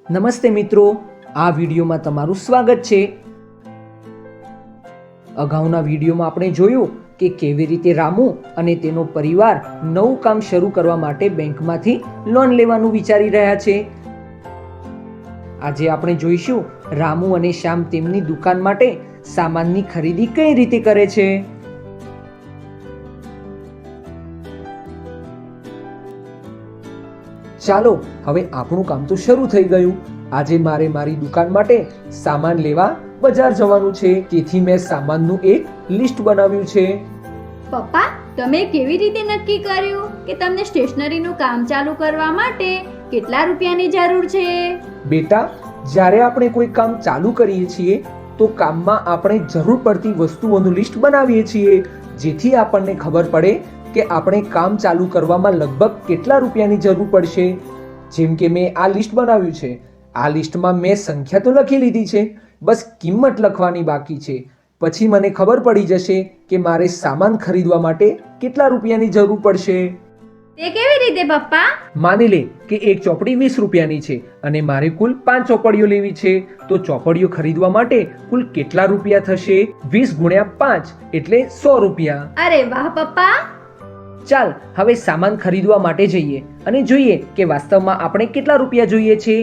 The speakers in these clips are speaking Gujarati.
નમસ્તે મિત્રો, આ વિડીયોમાં તમારું સ્વાગત છે। અગાઉના વિડીયોમાં આપણે જોયું કે કેવી રીતે રામુ અને તેનો પરિવાર નવું કામ શરૂ કરવા માટે બેંકમાંથી લોન લેવાનું વિચારી રહ્યા છે। આજે આપણે જોઈશું રામુ અને શ્યામ તેમની દુકાન માટે સામાનની ખરીદી કઈ રીતે કરે છે। ચાલો હવે આપણું કામ તો શરૂ થઈ ગયું। આજે મારે મારી દુકાન માટે સામાન લેવા બજાર જવાનું છે, તેથી મેં સામાનનું એક લિસ્ટ બનાવ્યું છે। પપ્પા, તમે કેવી રીતે નક્કી કર્યું કે તમને સ્ટેશનરીનું કામ ચાલુ કરવા માટે કેટલા રૂપિયાની જરૂર છે? બેટા, જ્યારે આપણે કોઈ કામ ચાલુ કરીએ છીએ તો કામમાં આપણે જરૂર પડતી વસ્તુઓનું લિસ્ટ બનાવીએ છીએ, જેથી આપણને ખબર પડે કે આપણે કામ ચાલુ કરવામાં લગભગ કેટલા રૂપિયાની જરૂર પડશે। જેમ કે મેં આ લિસ્ટ બનાવ્યું છે। આ લિસ્ટમાં મેં સંખ્યા તો લખી લીધી છે, બસ કિંમત લખવાની બાકી છે। પછી મને ખબર પડી જશે કે મારે સામાન ખરીદવા માટે કેટલા રૂપિયાની જરૂર પડશે। તે કેવી રીતે પપ્પા? માની લે કે એક ચોપડી 20 રૂપિયાની છે અને મારે કુલ 5 ચોપડીઓ લેવી છે, તો ચોપડીઓ ખરીદવા માટે કુલ કેટલા રૂપિયા થશે? 20 ગુણ્યા 5 એટલે 100 રૂપિયા। અરે વાહ પપ્પા! ચાલ હવે સામાન ખરીદવા માટે જઈએ અને જોઈએ કે વાસ્તવમાં આપણે કેટલા રૂપિયા જોઈએ છે।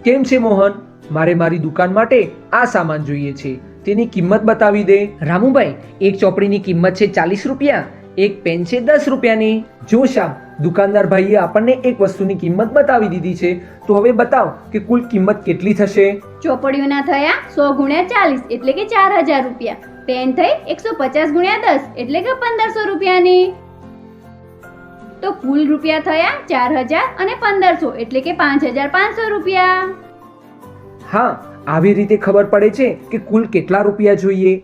કેમ છે મોહન, મારે મારી દુકાન માટે આ સામાન જોઈએ છે, તેની કિંમત બતાવી દે। રામુભાઈ, એક ચોપડીની કિંમત છે 40 રૂપિયા, એક પેન છે 10 રૂપિયાની। જો શ્યામ, દુકાનદાર ભાઈએ આપણને એક વસ્તુની કિંમત બતાવી દીધી છે, તો હવે બતાવ કે કુલ કિંમત કેટલી થશે? ચોપડીઓના થયા 100 ગુણ્યા 40 એટલે કે 4000 રૂપિયા। પેન થઈ 150 ગુણ્યા 10 એટલે કે 1500 રૂપિયાની। તો કુલ રૂપિયા થયા 4000 અને 1500 એટલે કે 5500 રૂપિયા। હા, આવી રીતે ખબર પડે છે કે કુલ કેટલા રૂપિયા જોઈએ।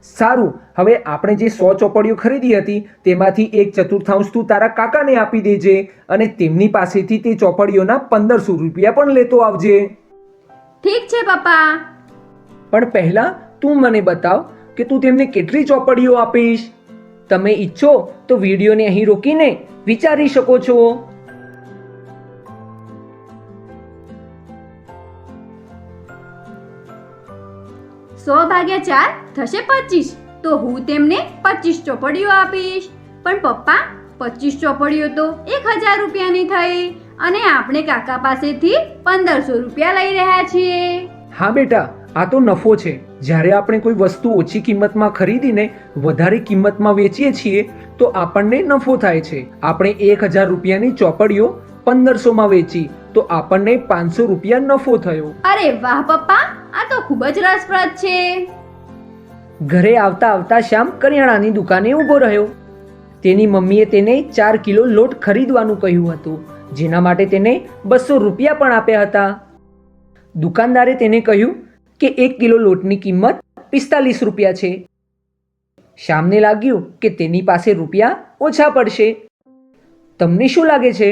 સારું, હવે આપણે જે 100 ચોપડીઓ ખરીદી હતી તેમાંથી 1/4 તું તારા કાકાને આપી દેજે અને તેમની પાસેથી તે ચોપડીઓના 1500 રૂપિયા પણ લેતો આવજે। ઠીક છે પપ્પા। પણ પહેલા તું મને બતાવ કે તું તેમને કેટલી ચોપડીઓ આપીશ। તમે ઈચ્છો તો વિડીયોને અહીં રોકીને વિચારી શકો છો। 100 ભાગ્યા 4 થશે 25, તો હું તેમને 25 ચોપડીઓ આપીશ। પણ પપ્પા, 25 ચોપડીઓ તો 1000 રૂપિયાની થઈ અને આપણે કાકા પાસેથી 1500 રૂપિયા લઈ રહ્યા છીએ। હા બેટા, આ તો નફો છે। જ્યારે આપણે કોઈ વસ્તુ ઓછી કિંમતમાં ખરીદીને વધારે કિંમતમાં વેચીએ છીએ તો આપણને નફો થાય છે। આપણે 1000 રૂપિયાની ચોપડીઓ 1500 માં વેચી તો આપણને 500 રૂપિયા નફો થયો। અરે વાહ પપ્પા, આ તો ખૂબ જ રસપ્રદ છે। ઘરે આવતા આવતા શ્યામ કરિયાણાની દુકાને ઊભો રહ્યો। તેની મમ્મીએ તેને 4 કિલો લોટ ખરીદવાનું કહ્યું હતું, જેના માટે તેને 200 રૂપિયા પણ આપ્યા હતા। દુકાનદારે તેને કહ્યું કે 1 કિલો લોટની કિંમત 45 રૂપિયા છે। શ્યામને લાગ્યું કે તેની પાસે રૂપિયા ઓછા પડશે। તમને શું લાગે છે?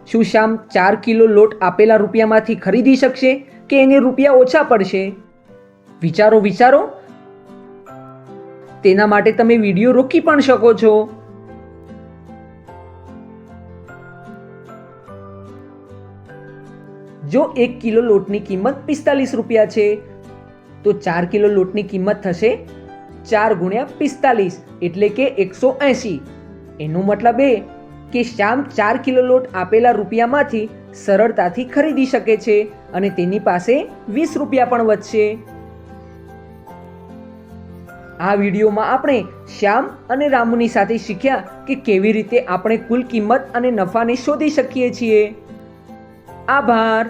શું શ્યામ 4 કિલો લોટ આપેલા રૂપિયામાંથી ખરીદી શકશે કે એને રૂપિયા ઓછા પડશે? વિચારો વિચારો। તેના માટે તમે વિડીયો રોકી પણ શકો છો। જો 1 કિલો લોટની કિંમત 45 રૂપિયા છે તો 4 કિલો લોટની કિંમત થશે 4 ગુણ્યા 45 એટલે કે 180। એનો મતલબ એ કે શ્યામ 4 કિલો લોટ આપેલા રૂપિયામાંથી સરળતાથી ખરીદી શકે છે અને તેની પાસે 20 રૂપિયા પણ વધશે। આ વિડીયોમાં આપણે શ્યામ અને રામુની સાથે શીખ્યા કે કેવી રીતે આપણે કુલ કિંમત અને નફાને શોધી શકીએ છીએ। આભાર।